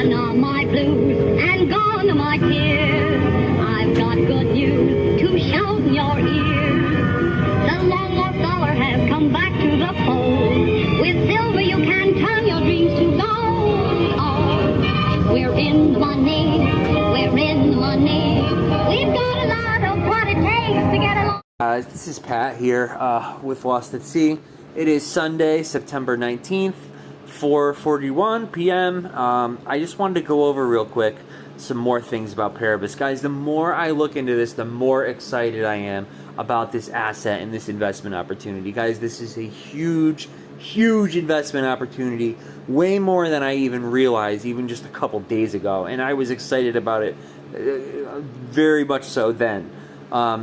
Gone are my blues and gone are my tears. I've got good news to shout in your ears. The long lost dollar has come back to the fold. With silver you can turn your dreams to gold. Oh, we're in the money, we're in the money. We've got a lot of what it takes to get along. This is Pat here with Lost at Sea. It is Sunday, September 19th, 4:41 p.m. I just wanted to go over real quick some more things about Paribus. Guys, the more I look into this, the more excited I am about this asset and this investment opportunity. Guys, this is a huge, huge investment opportunity, way more than I even realized even just a couple days ago, and I was excited about it very much so then.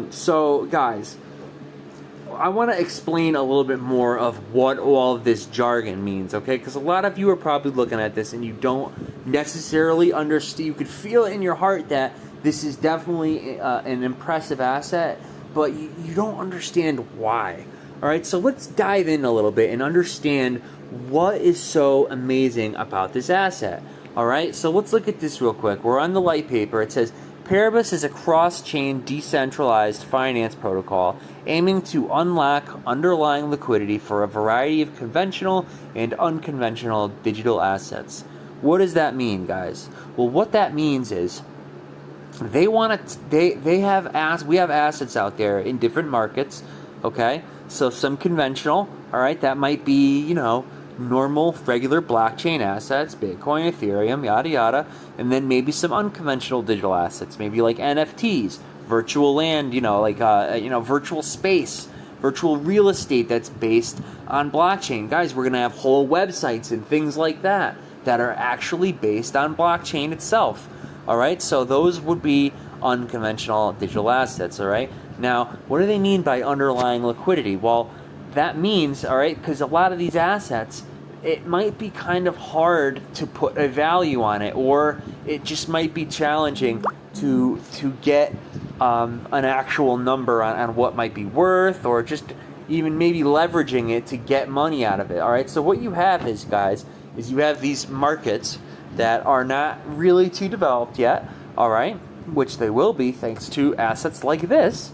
So guys, I want to explain a little bit more of what all of this jargon means, okay? Because a lot of you are probably looking at this and you don't necessarily understand. You could feel it in your heart that this is definitely an impressive asset, but you don't understand why. All right, so let's dive in a little bit and understand what is so amazing about this asset. All right, so let's look at this real quick. We're on the light paper. It says, Paribus is a cross-chain decentralized finance protocol aiming to unlock underlying liquidity for a variety of conventional and unconventional digital assets. What does that mean, guys? Well, what that means is we have assets out there in different markets, okay? So some conventional, all right, that might be, normal, regular blockchain assets, Bitcoin, Ethereum, yada yada, and then maybe some unconventional digital assets, maybe like NFTs, virtual land, virtual space, virtual real estate that's based on blockchain. Guys, we're gonna have whole websites and things like that are actually based on blockchain itself. All right, so those would be unconventional digital assets. All right, now what do they mean by underlying liquidity? Well, that means, all right, because a lot of these assets, it might be kind of hard to put a value on it, or it just might be challenging to get an actual number on what might be worth, or just even maybe leveraging it to get money out of it. All right, so what you have is, guys, is you have these markets that are not really too developed yet, all right, which they will be thanks to assets like this,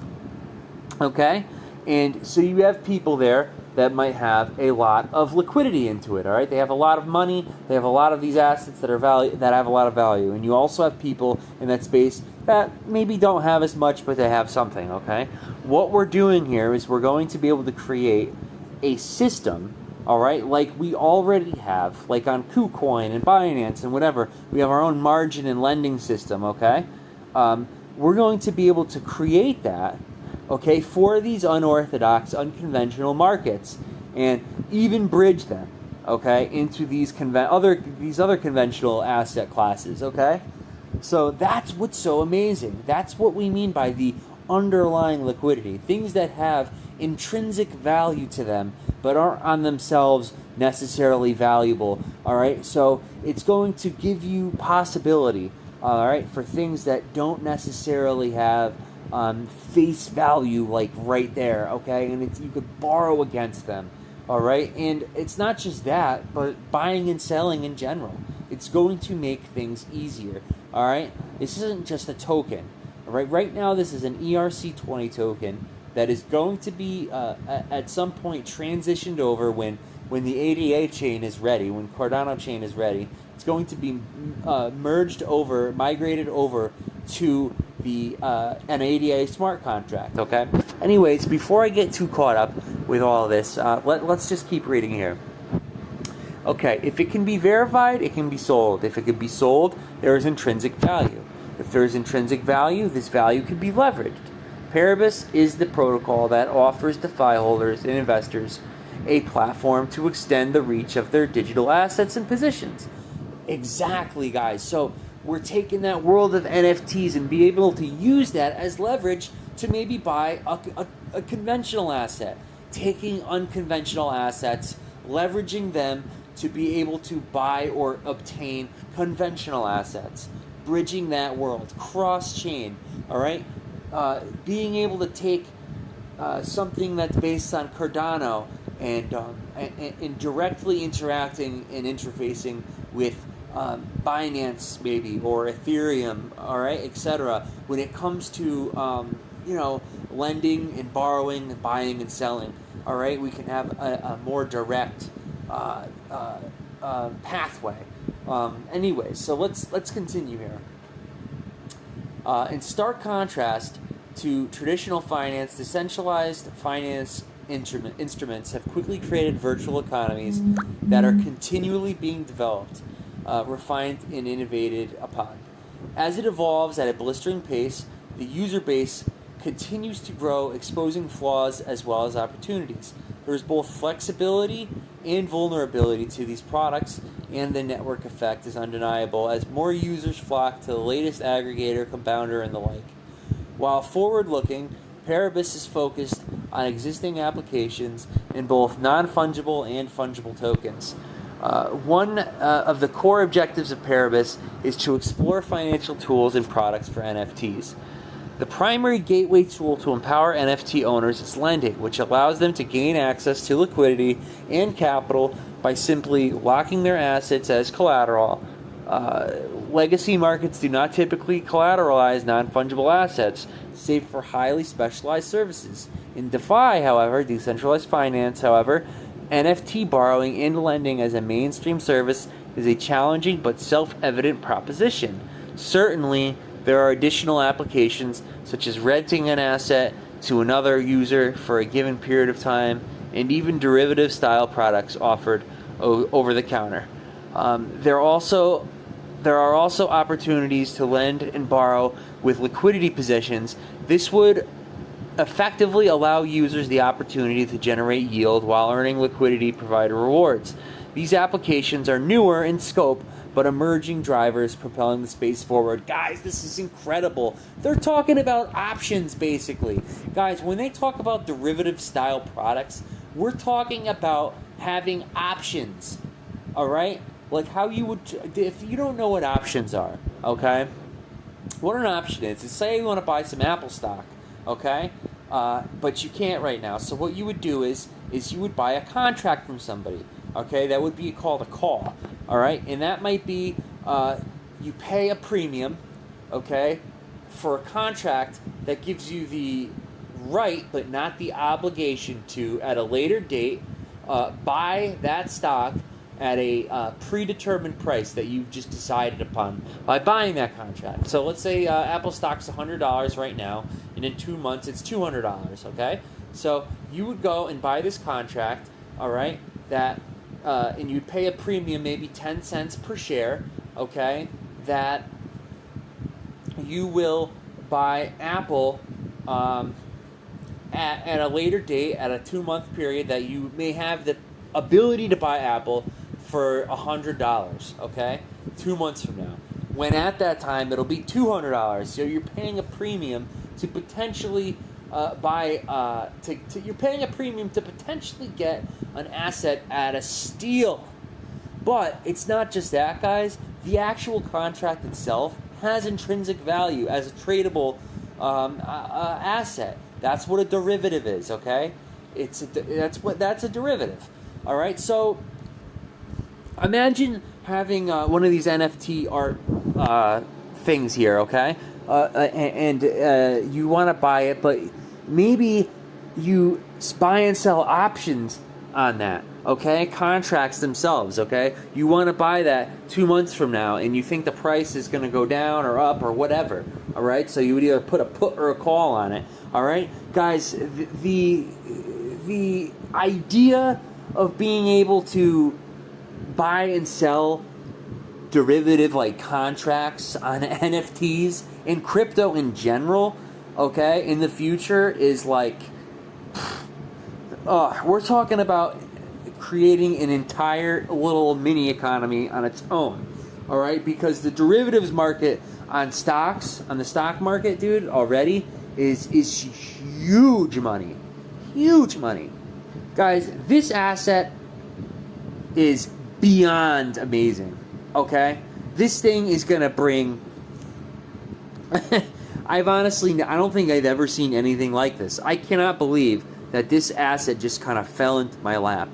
okay? And so you have people there that might have a lot of liquidity into it, all right? They have a lot of money, they have a lot of these assets that have a lot of value. And you also have people in that space that maybe don't have as much, but they have something, okay? What we're doing here is we're going to be able to create a system, all right, like we already have, like on KuCoin and Binance and whatever. We have our own margin and lending system, okay? We're going to be able to create that, okay, for these unorthodox, unconventional markets, and even bridge them, okay, into these other conventional asset classes, okay? So that's what's so amazing. That's what we mean by the underlying liquidity. Things that have intrinsic value to them, but aren't on themselves necessarily valuable, all right? So it's going to give you possibility, all right, for things that don't necessarily have face value, like right there, okay? And you could borrow against them, all right? And it's not just that, but buying and selling in general. It's going to make things easier, all right? This isn't just a token, all right? Right now, this is an ERC20 token that is going to be, at some point, transitioned over when the ADA chain is ready, when Cardano chain is ready. It's going to be migrated over to an ADA smart contract, okay? Anyways, before I get too caught up with all of this, let's just keep reading here. Okay, if it can be verified, it can be sold. If it can be sold, there is intrinsic value. If there is intrinsic value, this value can be leveraged. Paribus is the protocol that offers DeFi holders and investors a platform to extend the reach of their digital assets and positions. Exactly, guys. So we're taking that world of NFTs and be able to use that as leverage to maybe buy a conventional asset, taking unconventional assets, leveraging them to be able to buy or obtain conventional assets, bridging that world, cross-chain, all right? Being able to take something that's based on Cardano and directly interacting and interfacing with Binance maybe, or Ethereum, all right, etc. When it comes to lending and borrowing, and buying and selling, all right, we can have a more direct pathway. Anyways, so let's continue here. In stark contrast to traditional finance, decentralized finance instruments have quickly created virtual economies that are continually being developed, refined, and innovated upon. As it evolves at a blistering pace, the user base continues to grow, exposing flaws as well as opportunities. There is both flexibility and vulnerability to these products, and the network effect is undeniable as more users flock to the latest aggregator, compounder, and the like. While forward-looking, Paribus is focused on existing applications in both non-fungible and fungible tokens. One of the core objectives of Paribus is to explore financial tools and products for NFTs. The primary gateway tool to empower NFT owners is lending, which allows them to gain access to liquidity and capital by simply locking their assets as collateral. Legacy markets do not typically collateralize non-fungible assets, save for highly specialized services. In DeFi, however, decentralized finance, however, NFT borrowing and lending as a mainstream service is a challenging but self-evident proposition. Certainly, there are additional applications such as renting an asset to another user for a given period of time, and even derivative-style products offered over the counter. There are also opportunities to lend and borrow with liquidity positions. This would effectively allow users the opportunity to generate yield while earning liquidity provider rewards. These applications are newer in scope, but emerging drivers propelling the space forward. Guys, this is incredible. They're talking about options, basically. Guys, when they talk about derivative-style products, we're talking about having options, all right? Like how you would, if you don't know what options are, okay? What an option is say you want to buy some Apple stock, okay? But you can't right now. So what you would do is you would buy a contract from somebody, okay? That would be called a call, all right? And that might be you pay a premium, okay, for a contract that gives you the right but not the obligation to, at a later date, buy that stock at a predetermined price that you've just decided upon by buying that contract. So let's say Apple stock's $100 right now, and in 2 months it's $200, okay? So you would go and buy this contract, all right, that, and you'd pay a premium, maybe 10 cents per share, okay, that you will buy Apple at a later date, at a 2-month period, that you may have the ability to buy Apple for $100, okay? 2 months from now. When at that time, it'll be $200. So you're paying a premium to potentially you're paying a premium to potentially get an asset at a steal. But it's not just that, guys. The actual contract itself has intrinsic value as a tradable asset. That's what a derivative is, okay? That's a derivative. All right, so imagine having one of these NFT art things here, okay? And you want to buy it, but maybe you buy and sell options on that, okay? Contracts themselves, okay? You want to buy that 2 months from now, and you think the price is going to go down or up or whatever, all right? So you would either put a put or a call on it, all right? Guys, the idea of being able to buy and sell derivative like contracts on NFTs and crypto in general, okay, in the future is like, we're talking about creating an entire little mini economy on its own, all right, because the derivatives market on stocks, on the stock market, dude, already is huge money. Huge money. Guys, this asset is beyond amazing, okay? This thing is going to bring... I don't think I've ever seen anything like this. I cannot believe that this asset just kind of fell into my lap,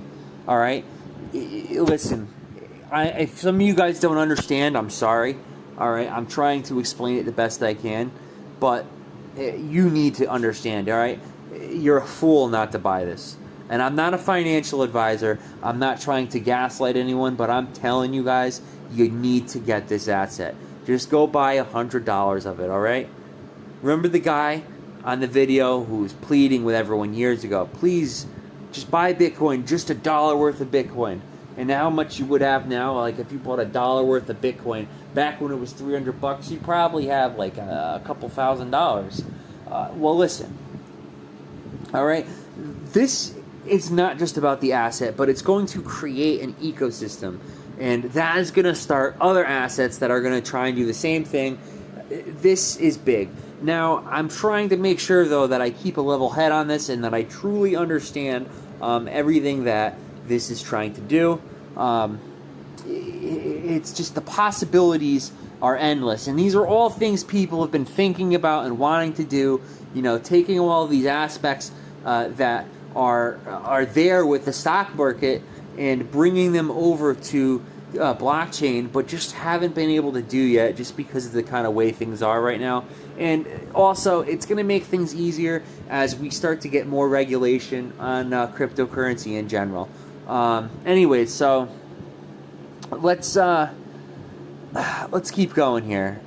all right? Listen, if some of you guys don't understand, I'm sorry. All right, I'm trying to explain it the best I can, but you need to understand. All right, you're a fool not to buy this. And I'm not a financial advisor. I'm not trying to gaslight anyone, but I'm telling you guys, you need to get this asset. Just go buy $100 of it. All right. Remember the guy on the video who was pleading with everyone years ago? Please, just buy Bitcoin, just $1 worth of Bitcoin. And how much you would have now, like if you bought $1 worth of Bitcoin back when it was $300, you probably have like a couple $1,000s. Well, listen. All right, this is not just about the asset, but it's going to create an ecosystem, and that is going to start other assets that are going to try and do the same thing. This is big. Now, I'm trying to make sure though that I keep a level head on this and that I truly understand everything that this is trying to do. It's just the possibilities are endless, and these are all things people have been thinking about and wanting to do. You know, taking all these aspects that are there with the stock market and bringing them over to blockchain, but just haven't been able to do yet, just because of the kind of way things are right now. And also, it's going to make things easier as we start to get more regulation on cryptocurrency in general. Anyways, so let's keep going here.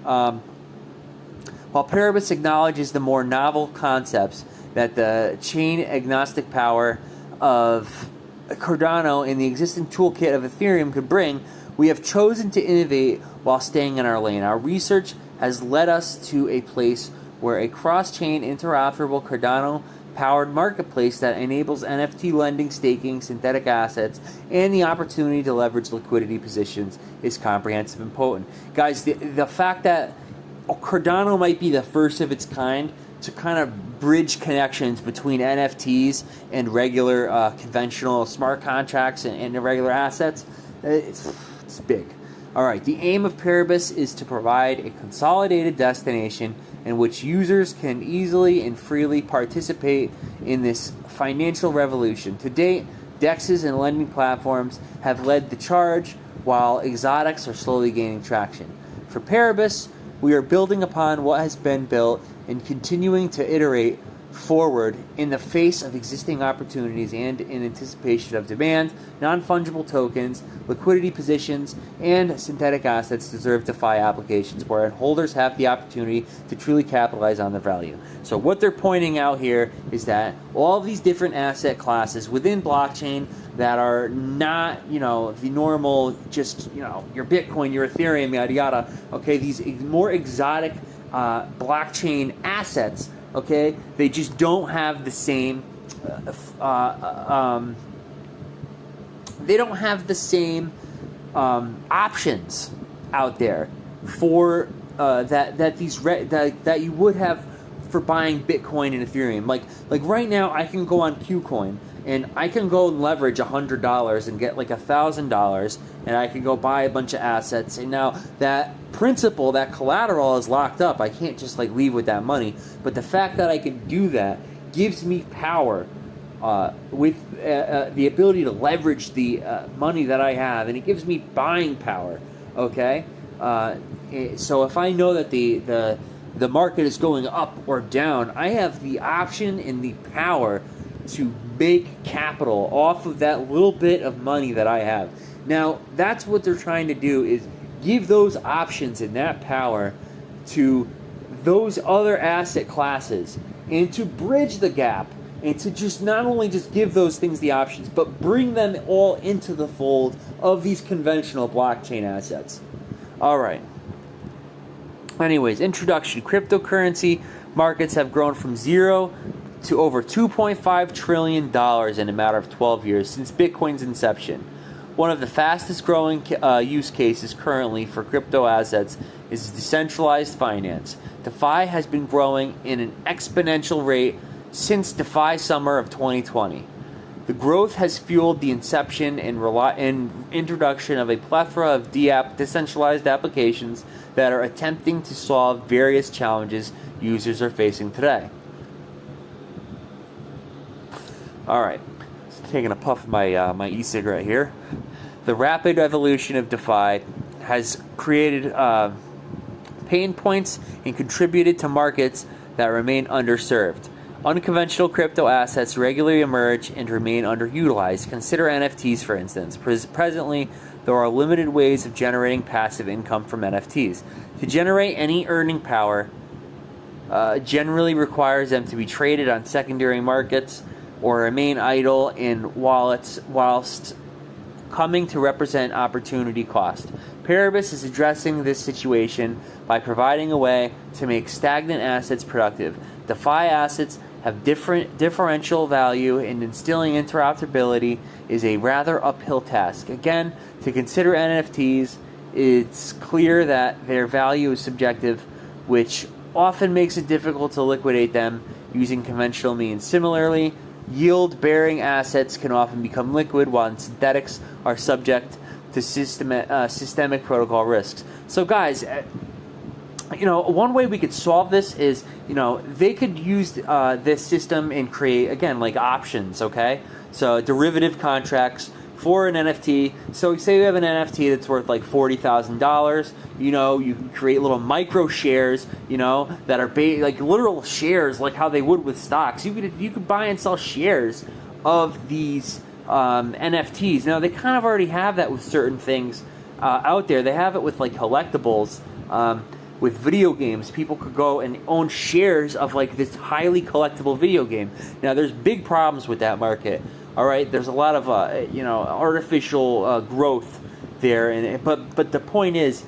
While Paribus acknowledges the more novel concepts that the chain-agnostic power of Cardano and the existing toolkit of Ethereum could bring, we have chosen to innovate while staying in our lane. Our research has led us to a place where a cross-chain interoperable Cardano-powered marketplace that enables NFT lending, staking, synthetic assets, and the opportunity to leverage liquidity positions is comprehensive and potent. Guys, the fact that Cardano might be the first of its kind to kind of bridge connections between NFTs and regular conventional smart contracts and regular assets, it's big. All right, the aim of Paribus is to provide a consolidated destination in which users can easily and freely participate in this financial revolution. To date, DEXs and lending platforms have led the charge, while exotics are slowly gaining traction. For Paribus, we are building upon what has been built and continuing to iterate forward in the face of existing opportunities and in anticipation of demand. Non-fungible tokens, liquidity positions, and synthetic assets deserve DeFi applications where holders have the opportunity to truly capitalize on their value. So what they're pointing out here is that all of these different asset classes within blockchain that are not, the normal, just, your Bitcoin, your Ethereum, yada yada, okay, these more exotic blockchain assets, okay, they just don't have the same options out there for that you would have for buying Bitcoin and Ethereum. Like right now, I can go on KuCoin and I can go and leverage $100 and get like $1,000, and I can go buy a bunch of assets. And now that principal, that collateral is locked up. I can't just like leave with that money. But the fact that I can do that gives me power with the ability to leverage the money that I have, and it gives me buying power. Okay, so if I know that the market is going up or down, I have the option and the power to make capital off of that little bit of money that I have. Now, that's what they're trying to do, is give those options and that power to those other asset classes, and to bridge the gap, and to just not only just give those things the options, but bring them all into the fold of these conventional blockchain assets. All right. Anyways, introduction. Cryptocurrency markets have grown from zero to over $2.5 trillion in a matter of 12 years since Bitcoin's inception. One of the fastest growing use cases currently for crypto assets is decentralized finance. DeFi has been growing in an exponential rate since DeFi summer of 2020. The growth has fueled the inception and introduction of a plethora of decentralized applications that are attempting to solve various challenges users are facing today. All right, just taking a puff of my e-cigarette here. The rapid evolution of DeFi has created pain points and contributed to markets that remain underserved. Unconventional crypto assets regularly emerge and remain underutilized. Consider NFTs, for instance. Presently, there are limited ways of generating passive income from NFTs. To generate any earning power generally requires them to be traded on secondary markets or remain idle in wallets whilst coming to represent opportunity cost. Paribus is addressing this situation by providing a way to make stagnant assets productive. DeFi assets have differential value, and instilling interoperability is a rather uphill task. Again, to consider NFTs, it's clear that their value is subjective, which often makes it difficult to liquidate them using conventional means. Similarly, yield-bearing assets can often become liquid, while synthetics are subject to systemic protocol risks. So, guys, one way we could solve this is, they could use this system and create, again, like options, okay? So derivative contracts for an NFT. So say you have an NFT that's worth like $40,000, you can create little micro shares, that are like literal shares, like how they would with stocks. You could buy and sell shares of these NFTs. Now, they kind of already have that with certain things out there. They have it with like collectibles. With video games, people could go and own shares of like this highly collectible video game. Now, there's big problems with that market. All right, there's a lot of artificial growth there, but the point is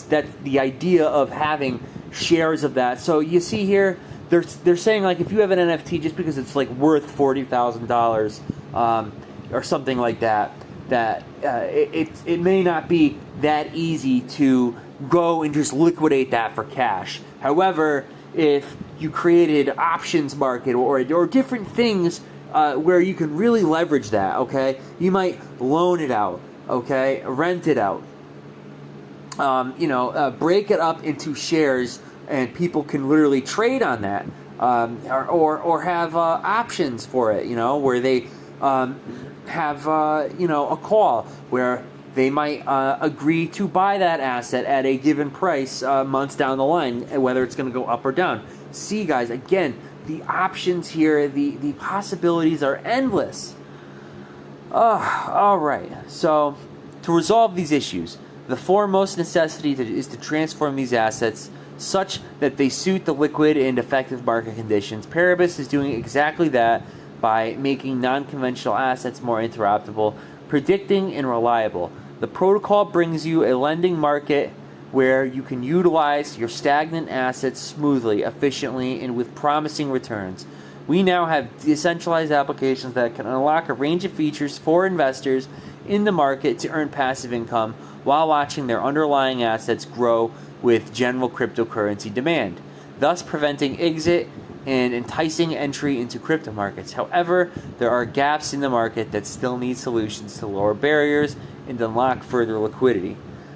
that the idea of having shares of that. So you see here, they're saying like if you have an NFT just because it's like worth $40,000 or something like that, it may not be that easy to go and just liquidate that for cash. However, if you created options market or different things where you can really leverage that, okay, you might loan it out, okay, rent it out, break it up into shares, and people can literally trade on that, or have options for it, where they have a call where they might agree to buy that asset at a given price months down the line, whether it's going to go up or down. See, guys, again, the options here, the possibilities are endless. All right. So, to resolve these issues, the foremost necessity is to transform these assets such that they suit the liquid and effective market conditions. Paribus is doing exactly that by making non-conventional assets more interoperable, predicting, and reliable. The protocol brings you a lending market where you can utilize your stagnant assets smoothly, efficiently, and with promising returns. We now have decentralized applications that can unlock a range of features for investors in the market to earn passive income while watching their underlying assets grow with general cryptocurrency demand, thus preventing exit and enticing entry into crypto markets. However, there are gaps in the market that still need solutions to lower barriers and unlock further liquidity.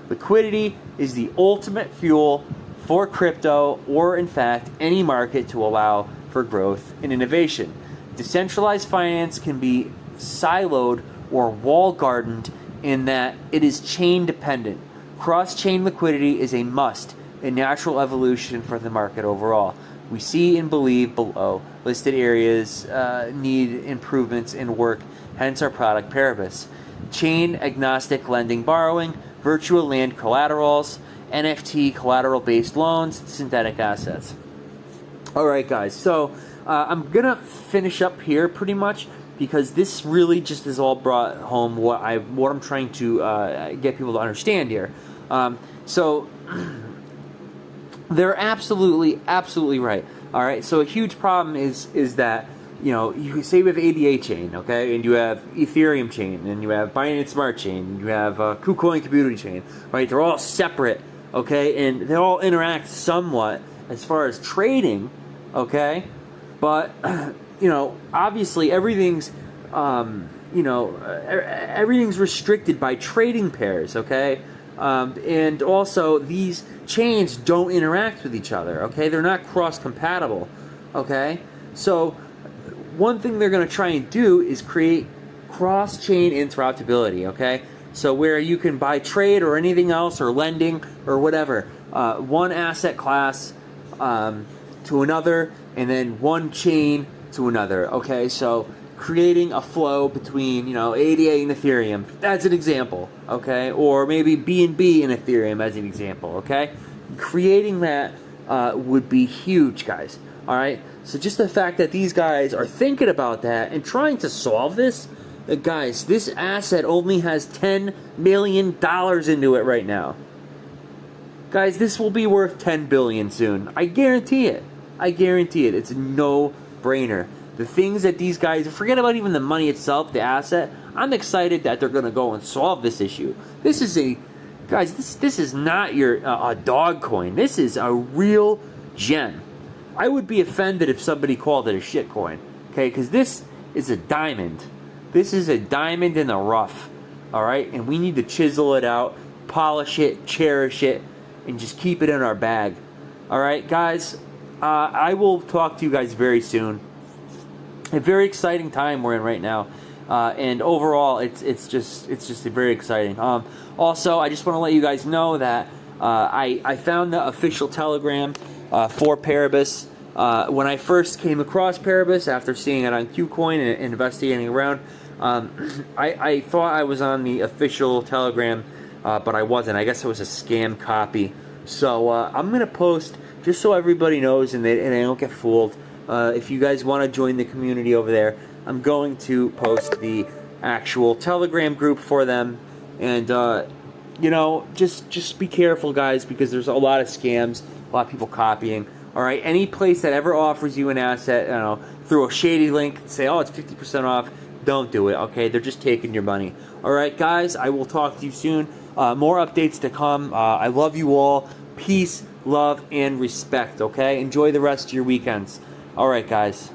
Liquidity is the ultimate fuel for crypto, or in fact, any market, to allow for growth and innovation. Decentralized finance can be siloed or wall-gardened in that it is chain-dependent. Cross-chain liquidity is a must, a natural evolution for the market overall. We see and believe below listed areas need improvements in work, hence our product Paribus. Chain agnostic lending borrowing, virtual land collaterals, NFT collateral-based loans, synthetic assets. All right, guys. So I'm gonna finish up here pretty much because this really just is all brought home what I'm trying to get people to understand here. So they're absolutely right. All right. So a huge problem is that, you say you have ADA chain, okay, and you have Ethereum chain, and you have Binance Smart chain, and you have KuCoin Community chain, right? They're all separate, okay, and they all interact somewhat as far as trading, okay, but obviously everything's everything's restricted by trading pairs, okay, and also these chains don't interact with each other, okay, they're not cross compatible, okay, so one thing they're going to try and do is create cross-chain interoperability, okay? So where you can buy trade or anything else or lending or whatever, one asset class to another, and then one chain to another. Okay, so creating a flow between, you know, ADA and Ethereum, that's an example. Okay, or maybe BNB and Ethereum as an example. Okay, creating that would be huge, guys. All right, so just the fact that these guys are thinking about that and trying to solve this, guys, this asset only has $10 million into it right now. Guys, this will be worth $10 billion soon. I guarantee it. I guarantee it. It's a no-brainer. The things that these guys, forget about even the money itself, the asset. I'm excited that they're going to go and solve this issue. This is a, guys, this is not your a dog coin. This is a real gem. I would be offended if somebody called it a shit coin. Okay, because this is a diamond. This is a diamond in the rough. All right, and we need to chisel it out, polish it, cherish it, and just keep it in our bag. All right, guys. I will talk to you guys very soon. A very exciting time we're in right now, and overall, it's just very exciting. Also, I just want to let you guys know that I found the official Telegram for Paribus. When I first came across Paribus after seeing it on KuCoin and investigating around, I thought I was on the official Telegram, but I wasn't. I guess it was a scam copy. So I'm gonna post just so everybody knows and they don't get fooled. If you guys want to join the community over there, I'm going to post the actual Telegram group for them. And you know, just be careful, guys, because there's a lot of scams, a lot of people copying. All right, any place that ever offers you an asset, you know, through a shady link, say, oh, it's 50% off. Don't do it. Okay, they're just taking your money. All right, guys, I will talk to you soon. More updates to come. I love you all. Peace, love, and respect. Okay, enjoy the rest of your weekends. All right, guys.